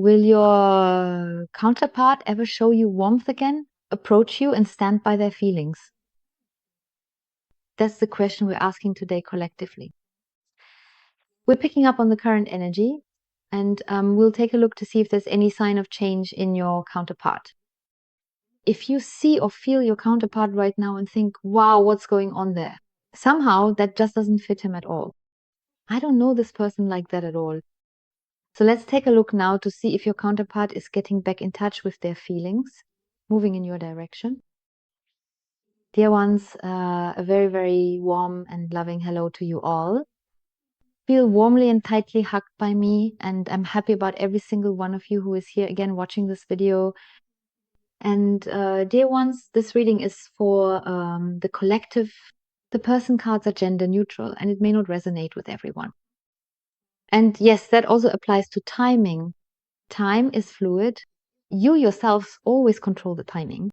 Will your counterpart ever show you warmth again, approach you and stand by their feelings? That's the question we're asking today collectively. We're picking up on the current energy, and we'll take a look to see if there's any sign of change in your counterpart. If you see or feel your counterpart right now and think, wow, what's going on there? Somehow that just doesn't fit him at all. I don't know this person like that at all. So let's take a look now to see if your counterpart is getting back in touch with their feelings, moving in your direction. Dear ones, a very, very warm and loving hello to you all. Feel warmly and tightly hugged by me, and I'm happy about every single one of you who is here again watching this video. And dear ones, this reading is for the collective. The person cards are gender neutral, and it may not resonate with everyone. And yes, that also applies to timing. Time is fluid. You yourselves always control the timing.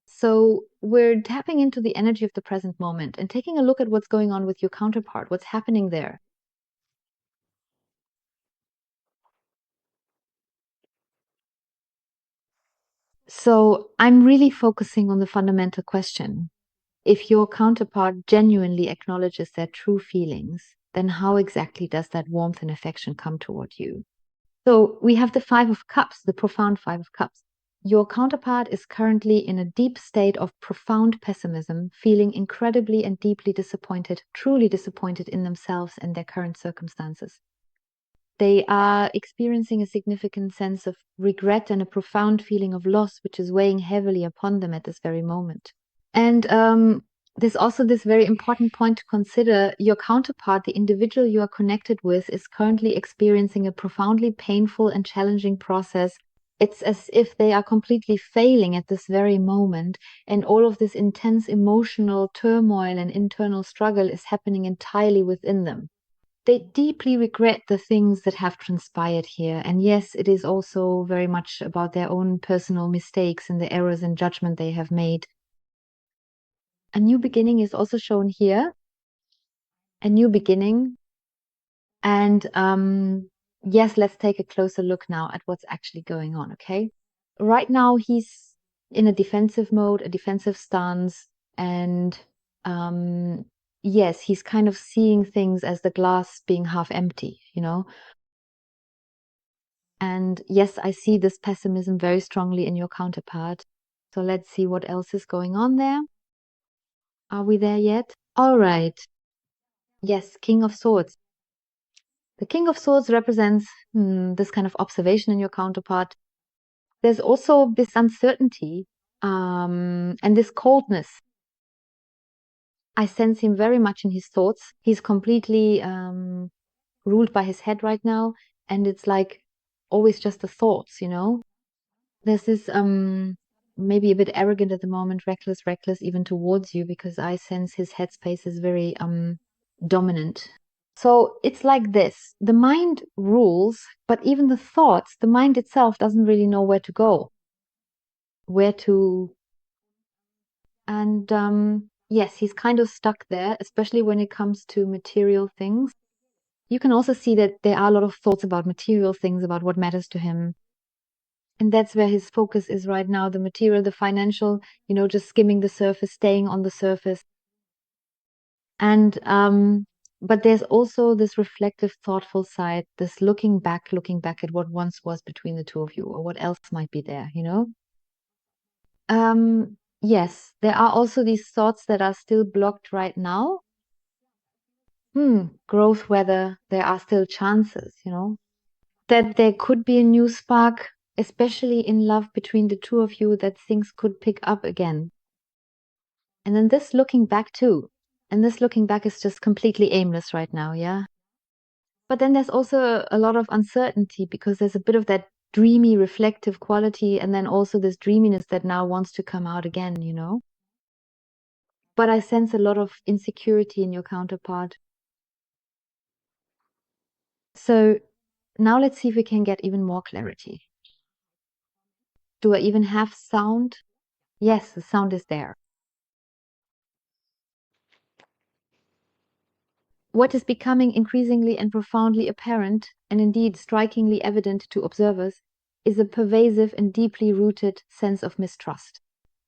So we're tapping into the energy of the present moment and taking a look at what's going on with your counterpart, what's happening there. So I'm really focusing on the fundamental question. If your counterpart genuinely acknowledges their true feelings, then how exactly does that warmth and affection come toward you? So we have the Five of Cups, the profound Five of Cups. Your counterpart is currently in a deep state of profound pessimism, feeling incredibly and deeply disappointed, truly disappointed in themselves and their current circumstances. They are experiencing a significant sense of regret and a profound feeling of loss, which is weighing heavily upon them at this very moment. And there's also this very important point to consider. Your counterpart, the individual you are connected with, is currently experiencing a profoundly painful and challenging process. It's as if they are completely failing at this very moment, and all of this intense emotional turmoil and internal struggle is happening entirely within them. They deeply regret the things that have transpired here. And yes, it is also very much about their own personal mistakes and the errors in judgment they have made. A new beginning is also shown here. A new beginning. And yes, let's take a closer look now at what's actually going on, okay? Right now, he's in a defensive mode, a defensive stance. And yes, he's kind of seeing things as the glass being half empty, you know? And yes, I see this pessimism very strongly in your counterpart. So let's see what else is going on there. Are we there yet? All right. Yes, King of Swords. The King of Swords represents this kind of observation in your counterpart. There's also this uncertainty and this coldness. I sense him very much in his thoughts. He's completely ruled by his head right now. And it's like always just the thoughts, you know? There's this maybe a bit arrogant at the moment, reckless even towards you, because I sense his headspace is very dominant. So it's like this. The mind rules, but even the thoughts, the mind itself doesn't really know where to go, where to. And yes, he's kind of stuck there, especially when it comes to material things. You can also see that there are a lot of thoughts about material things, about what matters to him. And that's where his focus is right now, the material, the financial, you know, just skimming the surface, staying on the surface. And but there's also this reflective, thoughtful side, this looking back at what once was between the two of you, or what else might be there, you know? Yes, there are also these thoughts that are still blocked right now. Growth, whether there are still chances, you know, that there could be a new spark, especially in love between the two of you, that things could pick up again. And then this looking back too. And this looking back is just completely aimless right now, yeah? But then there's also a lot of uncertainty, because there's a bit of that dreamy, reflective quality, and then also this dreaminess that now wants to come out again, you know? But I sense a lot of insecurity in your counterpart. So now let's see if we can get even more clarity. Do I even have sound? Yes, the sound is there. What is becoming increasingly and profoundly apparent, and indeed strikingly evident to observers, is a pervasive and deeply rooted sense of mistrust.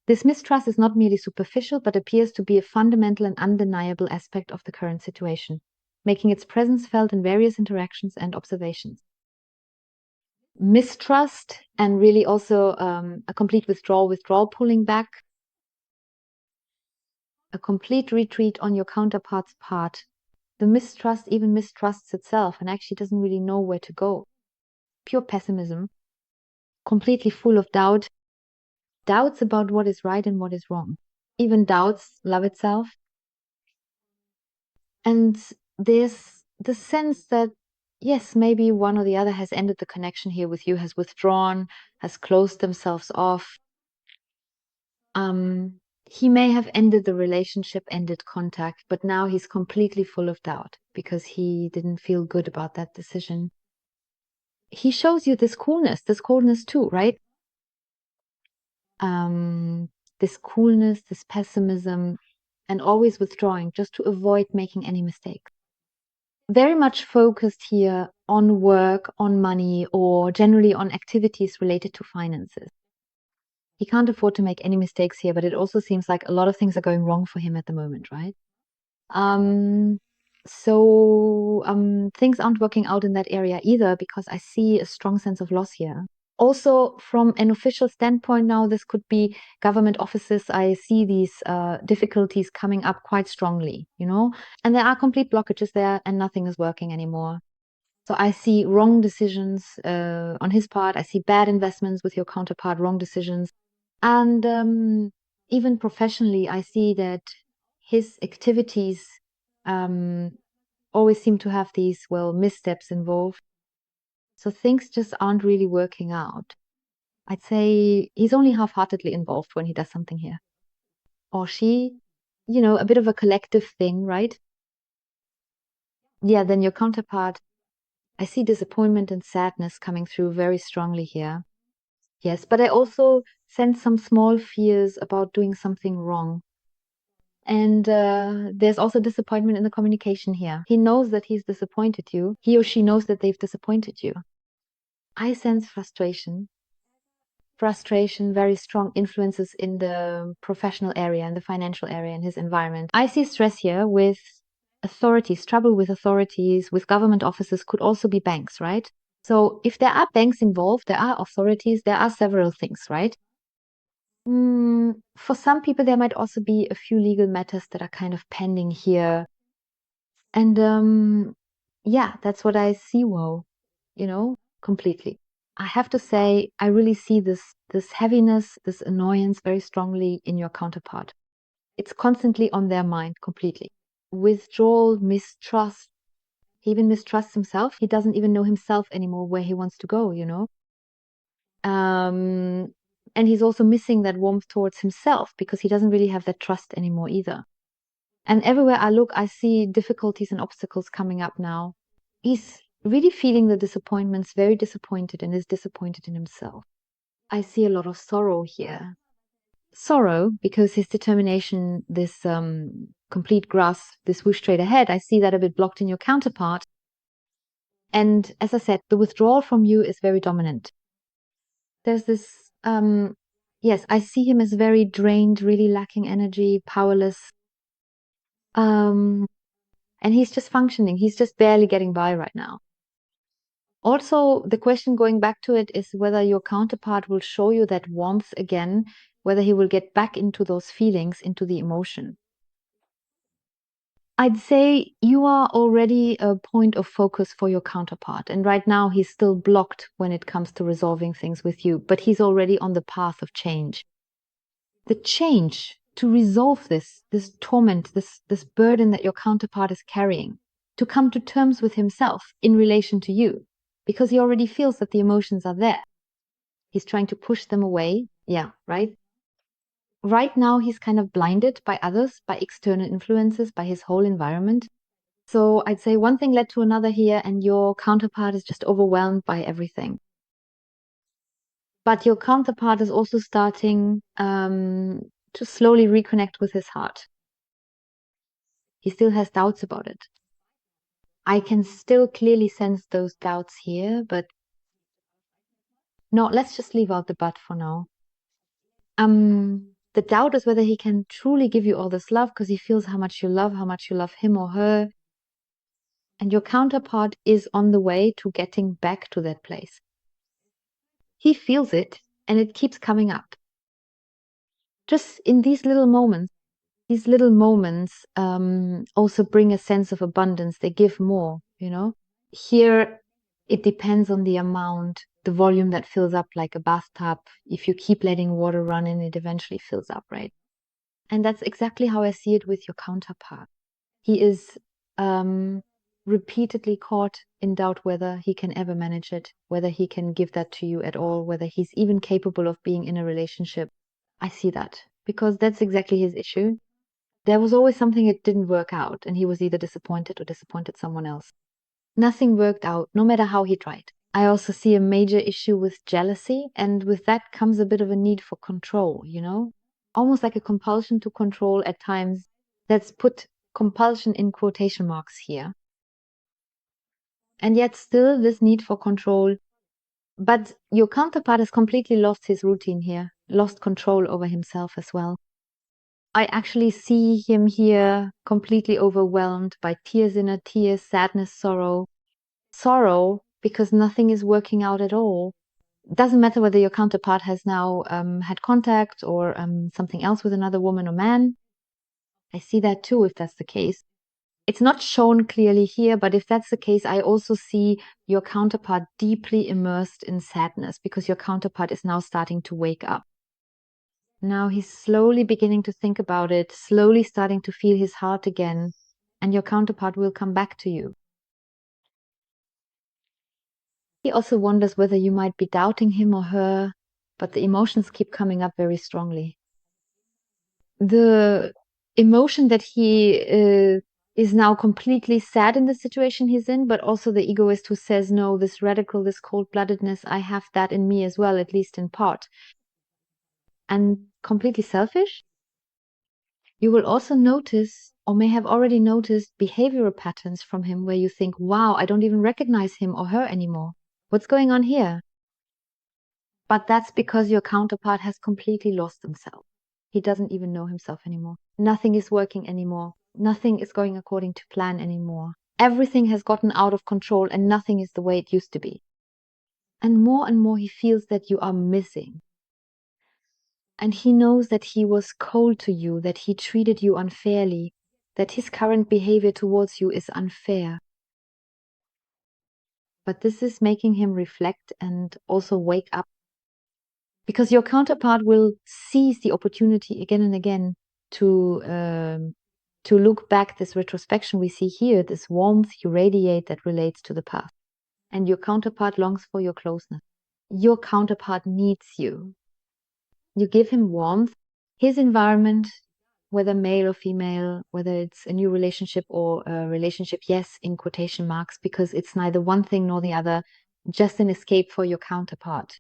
This mistrust is not merely superficial, but appears to be a fundamental and undeniable aspect of the current situation, making its presence felt in various interactions and observations. Mistrust and really also a complete withdrawal, pulling back, a complete retreat on your counterpart's part. The mistrust even mistrusts itself and actually doesn't really know where to go. Pure pessimism, completely full of doubt, doubts about what is right and what is wrong. Even doubts love itself. And there's the sense that, yes, maybe one or the other has ended the connection here with you, has withdrawn, has closed themselves off. He may have ended the relationship, ended contact, but now he's completely full of doubt because he didn't feel good about that decision. He shows you this coldness too, right? This coolness, this pessimism, and always withdrawing just to avoid making any mistakes. Very much focused here on work, on money, or generally on activities related to finances. He can't afford to make any mistakes here, but it also seems like a lot of things are going wrong for him at the moment, right? Things aren't working out in that area either because I see a strong sense of loss here. Also, from an official standpoint now, this could be government offices. I see these difficulties coming up quite strongly, and there are complete blockages there and nothing is working anymore. So I see wrong decisions on his part. I see bad investments with your counterpart, wrong decisions. And even professionally, I see that his activities always seem to have these, missteps involved. So things just aren't really working out. I'd say he's only half-heartedly involved when he does something here. Or she, a bit of a collective thing, right? Yeah, then your counterpart, I see disappointment and sadness coming through very strongly here. Yes, but I also sense some small fears about doing something wrong. And there's also disappointment in the communication here. He knows that he's disappointed you. He or she knows that they've disappointed you. I sense frustration, very strong influences in the professional area, in the financial area, in his environment. I see stress here with authorities, trouble with authorities, with government offices, could also be banks, right? So if there are banks involved, there are authorities, there are several things, right? For some people, there might also be a few legal matters that are kind of pending here. And yeah, that's what I see, completely. I have to say, I really see this heaviness, this annoyance very strongly in your counterpart. It's constantly on their mind completely. Withdrawal, mistrust. He even mistrusts himself. He doesn't even know himself anymore where he wants to go, And he's also missing that warmth towards himself because he doesn't really have that trust anymore either. And everywhere I look, I see difficulties and obstacles coming up now. He's really feeling the disappointments, very disappointed, and is disappointed in himself. I see a lot of sorrow here. Sorrow because his determination, this complete grasp, this whoosh straight ahead, I see that a bit blocked in your counterpart. And as I said, the withdrawal from you is very dominant. There's this, yes, I see him as very drained, really lacking energy, powerless. And he's just functioning. He's just barely getting by right now. Also, the question going back to it is whether your counterpart will show you that warmth again, whether he will get back into those feelings, into the emotion. I'd say you are already a point of focus for your counterpart. And right now, he's still blocked when it comes to resolving things with you, but he's already on the path of change. The change to resolve this torment, this burden that your counterpart is carrying, to come to terms with himself in relation to you, because he already feels that the emotions are there. He's trying to push them away. Yeah, right? Right now, he's kind of blinded by others, by external influences, by his whole environment. So I'd say one thing led to another here, and your counterpart is just overwhelmed by everything. But your counterpart is also starting to slowly reconnect with his heart. He still has doubts about it. I can still clearly sense those doubts here, but no, let's just leave out the but for now. The doubt is whether he can truly give you all this love because he feels how much you love him or her. And your counterpart is on the way to getting back to that place. He feels it and it keeps coming up. Just in these little moments also bring a sense of abundance. They give more, you know? Here, it depends on the amount, the volume that fills up like a bathtub. If you keep letting water run in, it eventually fills up, right? And that's exactly how I see it with your counterpart. He is repeatedly caught in doubt whether he can ever manage it, whether he can give that to you at all, whether he's even capable of being in a relationship. I see that because that's exactly his issue. There was always something that didn't work out, and he was either disappointed or disappointed someone else. Nothing worked out, no matter how he tried. I also see a major issue with jealousy, and with that comes a bit of a need for control, you know? Almost like a compulsion to control at times. Let's put compulsion in quotation marks here. And yet still this need for control. But your counterpart has completely lost his routine here, lost control over himself as well. I actually see him here completely overwhelmed by tears, inner tears, sadness, sorrow. Sorrow because nothing is working out at all. Doesn't matter whether your counterpart has now had contact or something else with another woman or man. I see that too, if that's the case. It's not shown clearly here, but if that's the case, I also see your counterpart deeply immersed in sadness because your counterpart is now starting to wake up. Now he's slowly beginning to think about it, slowly starting to feel his heart again, and your counterpart will come back to you. He also wonders whether you might be doubting him or her, but the emotions keep coming up very strongly. The emotion that he is now completely sad in the situation he's in, but also the egoist who says, no, this radical, this cold-bloodedness, I have that in me as well, at least in part. And completely selfish. You will also notice, or may have already noticed, behavioral patterns from him where you think, wow, I don't even recognize him or her anymore. What's going on here? But that's because your counterpart has completely lost himself. He doesn't even know himself anymore. Nothing is working anymore. Nothing is going according to plan anymore. Everything has gotten out of control and nothing is the way it used to be. And more he feels that you are missing. And he knows that he was cold to you, that he treated you unfairly, that his current behavior towards you is unfair. But this is making him reflect and also wake up. Because your counterpart will seize the opportunity again and again to look back. This retrospection we see here, this warmth you radiate that relates to the past. And your counterpart longs for your closeness. Your counterpart needs you. You give him warmth. His environment, whether male or female, whether it's a new relationship or a relationship, yes, in quotation marks, because it's neither one thing nor the other, just an escape for your counterpart.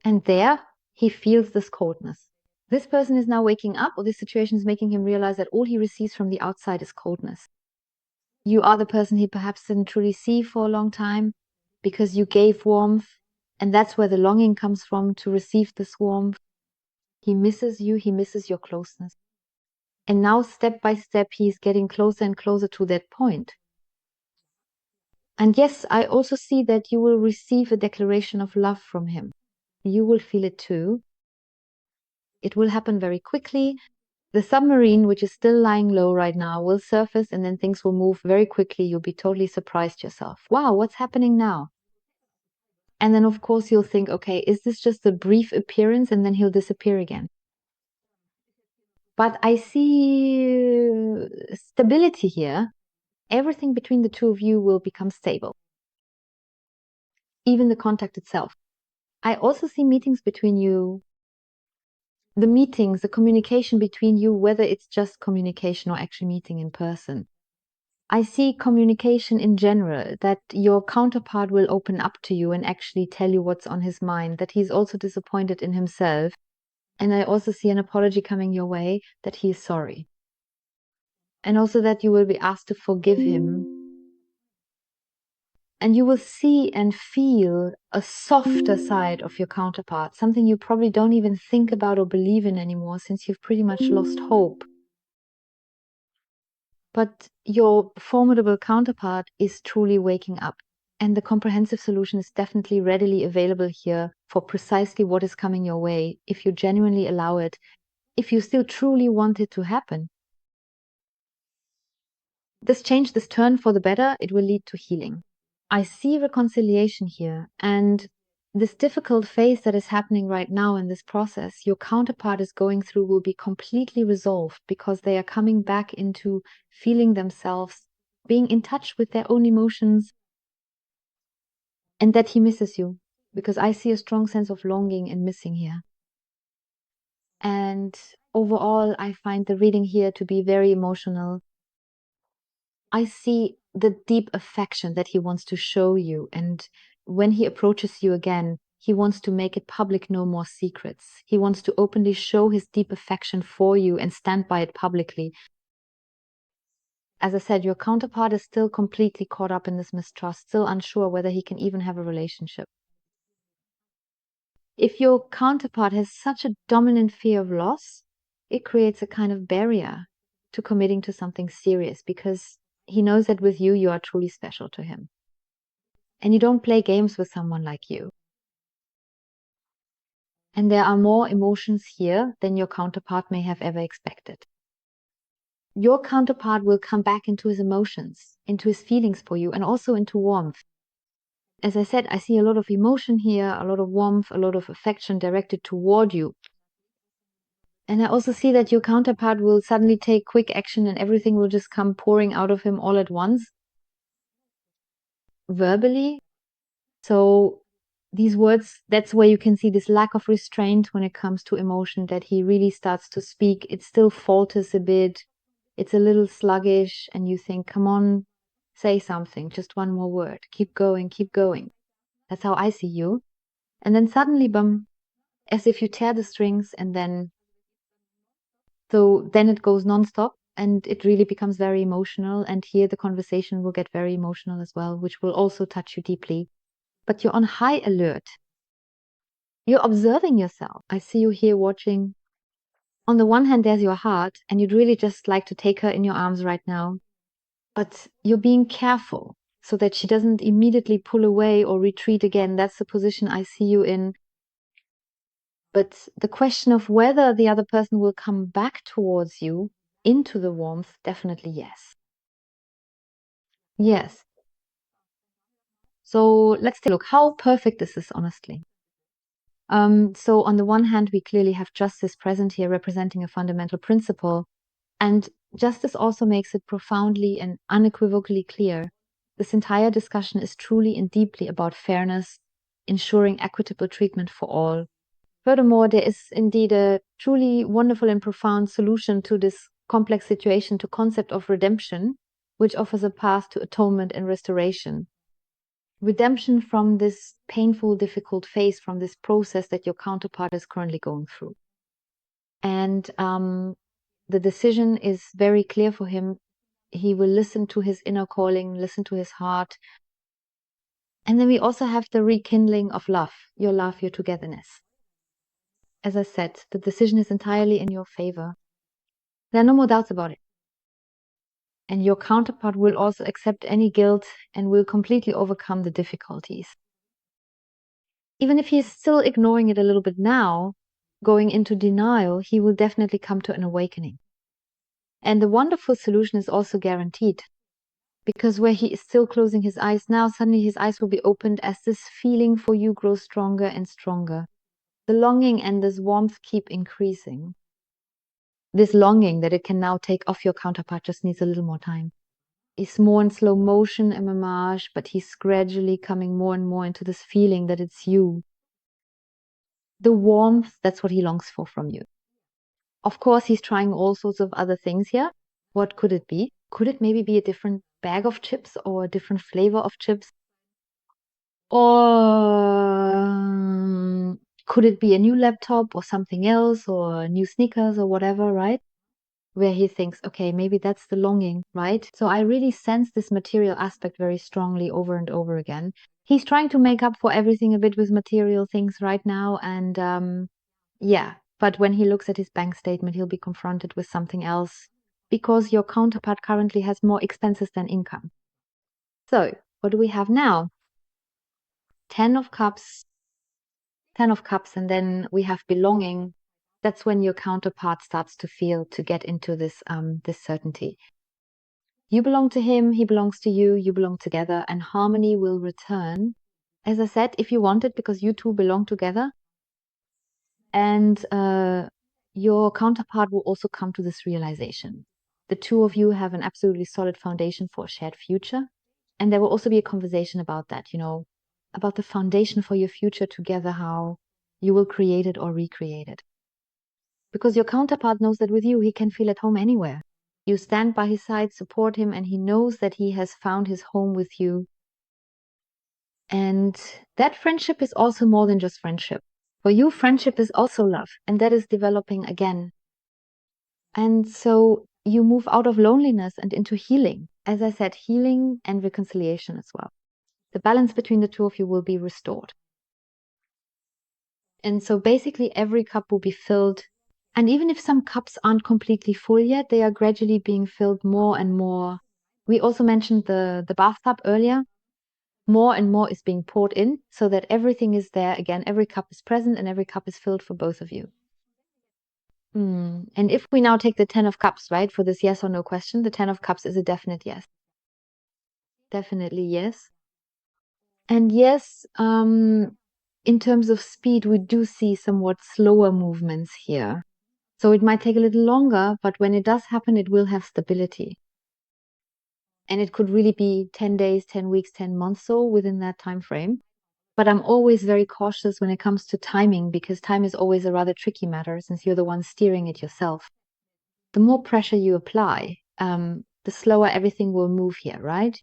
And there he feels this coldness. This person is now waking up, or this situation is making him realize that all he receives from the outside is coldness. You are the person he perhaps didn't truly see for a long time because you gave warmth, and that's where the longing comes from, to receive this warmth. He misses you, he misses your closeness. And now, step by step, he's getting closer and closer to that point. And yes, I also see that you will receive a declaration of love from him. You will feel it too. It will happen very quickly. The submarine, which is still lying low right now, will surface and then things will move very quickly. You'll be totally surprised yourself. Wow, what's happening now? And then, of course, you'll think, okay, is this just a brief appearance and then he'll disappear again? But I see stability here. Everything between the two of you will become stable. Even the contact itself. I also see meetings between you. The meetings, the communication between you, whether it's just communication or actually meeting in person. I see communication in general, that your counterpart will open up to you and actually tell you what's on his mind, that he's also disappointed in himself. And I also see an apology coming your way, that he is sorry. And also that you will be asked to forgive him And you will see and feel a softer side of your counterpart, something you probably don't even think about or believe in anymore since you've pretty much lost hope. But your formidable counterpart is truly waking up. And the comprehensive solution is definitely readily available here for precisely what is coming your way, if you genuinely allow it, if you still truly want it to happen. This change, this turn for the better, it will lead to healing. I see reconciliation here, and this difficult phase that is happening right now in this process, your counterpart is going through, will be completely resolved because they are coming back into feeling themselves, being in touch with their own emotions, and that he misses you, because I see a strong sense of longing and missing here. And overall, I find the reading here to be very emotional. I see the deep affection that he wants to show you. And when he approaches you again, he wants to make it public, no more secrets. He wants to openly show his deep affection for you and stand by it publicly. As I said, your counterpart is still completely caught up in this mistrust, still unsure whether he can even have a relationship. If your counterpart has such a dominant fear of loss, it creates a kind of barrier to committing to something serious because he knows that with you, you are truly special to him. And you don't play games with someone like you. And there are more emotions here than your counterpart may have ever expected. Your counterpart will come back into his emotions, into his feelings for you, and also into warmth. As I said, I see a lot of emotion here, a lot of warmth, a lot of affection directed toward you. And I also see that your counterpart will suddenly take quick action and everything will just come pouring out of him all at once, verbally. So these words, that's where you can see this lack of restraint when it comes to emotion, that he really starts to speak. It still falters a bit. It's a little sluggish. And you think, come on, say something, just one more word. Keep going, keep going. That's how I see you. And then suddenly, bum, as if you tear the strings and then it goes nonstop and it really becomes very emotional. And here the conversation will get very emotional as well, which will also touch you deeply. But you're on high alert. You're observing yourself. I see you here watching. On the one hand, there's your heart, and you'd really just like to take her in your arms right now. But you're being careful so that she doesn't immediately pull away or retreat again. That's the position I see you in. But the question of whether the other person will come back towards you into the warmth, definitely yes. Yes. So let's take a look. How perfect is this, honestly? So on the one hand, we clearly have justice present here, representing a fundamental principle. And justice also makes it profoundly and unequivocally clear. This entire discussion is truly and deeply about fairness, ensuring equitable treatment for all. Furthermore, there is indeed a truly wonderful and profound solution to this complex situation, to concept of redemption, which offers a path to atonement and restoration. Redemption from this painful, difficult phase, from this process that your counterpart is currently going through. And the decision is very clear for him. He will listen to his inner calling, listen to his heart. And then we also have the rekindling of love, your togetherness. As I said, the decision is entirely in your favor. There are no more doubts about it. And your counterpart will also accept any guilt and will completely overcome the difficulties. Even if he's still ignoring it a little bit now, going into denial, he will definitely come to an awakening. And the wonderful solution is also guaranteed. Because where he is still closing his eyes now, suddenly his eyes will be opened as this feeling for you grows stronger and stronger. The longing and this warmth keep increasing. This longing that it can now take off your counterpart just needs a little more time. It's more in slow motion, a mirage, but he's gradually coming more and more into this feeling that it's you. The warmth, that's what he longs for from you. Of course, he's trying all sorts of other things here. What could it be? Could it maybe be a different bag of chips or a different flavor of chips? Or could it be a new laptop or something else or new sneakers or whatever, right? where he thinks, okay, maybe that's the longing, right? So I really sense this material aspect very strongly over and over again. He's trying to make up for everything a bit with material things right now. And yeah, but when he looks at his bank statement, he'll be confronted with something else because your counterpart currently has more expenses than income. So what do we have now? 10 of Cups, 10 of Cups, and then we have belonging. That's when your counterpart starts to get into this certainty. You belong to him, he belongs to you, you belong together, and harmony will return. As I said, if you want it, because you two belong together, and your counterpart will also come to this realization. The two of you have an absolutely solid foundation for a shared future, and there will also be a conversation about that, about the foundation for your future together, how you will create it or recreate it. Because your counterpart knows that with you, he can feel at home anywhere. You stand by his side, support him, and he knows that he has found his home with you. And that friendship is also more than just friendship. For you, friendship is also love, and that is developing again. And so you move out of loneliness and into healing. As I said, healing and reconciliation as well. The balance between the two of you will be restored. And so basically every cup will be filled. And even if some cups aren't completely full yet, they are gradually being filled more and more. We also mentioned the bathtub earlier. More and more is being poured in so that everything is there again. Every cup is present and every cup is filled for both of you. And if we now take the 10 of Cups, right, for this yes or no question, the 10 of Cups is a definite yes. Definitely yes. And yes, in terms of speed, we do see somewhat slower movements here. So it might take a little longer, but when it does happen, it will have stability. And it could really be 10 days, 10 weeks, 10 months, so within that time frame. But I'm always very cautious when it comes to timing, because time is always a rather tricky matter since you're the one steering it yourself. The more pressure you apply, the slower everything will move here, right?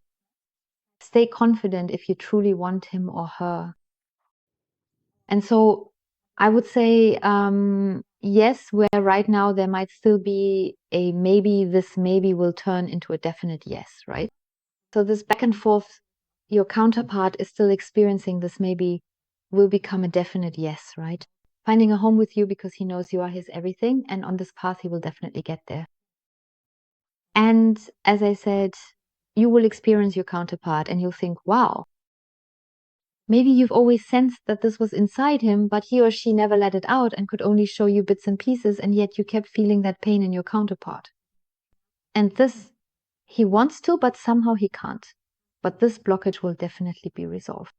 Stay confident if you truly want him or her. And so I would say, yes, where right now there might still be a maybe, this maybe will turn into a definite yes, right? So this back and forth, your counterpart is still experiencing this maybe will become a definite yes, right? Finding a home with you because he knows you are his everything, and on this path he will definitely get there. And as I said, you will experience your counterpart and you'll think, wow, maybe you've always sensed that this was inside him, but he or she never let it out and could only show you bits and pieces, and yet you kept feeling that pain in your counterpart. And this, he wants to, but somehow he can't. But this blockage will definitely be resolved.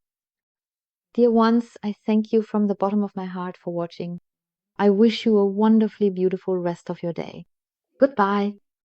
Dear ones, I thank you from the bottom of my heart for watching. I wish you a wonderfully beautiful rest of your day. Goodbye.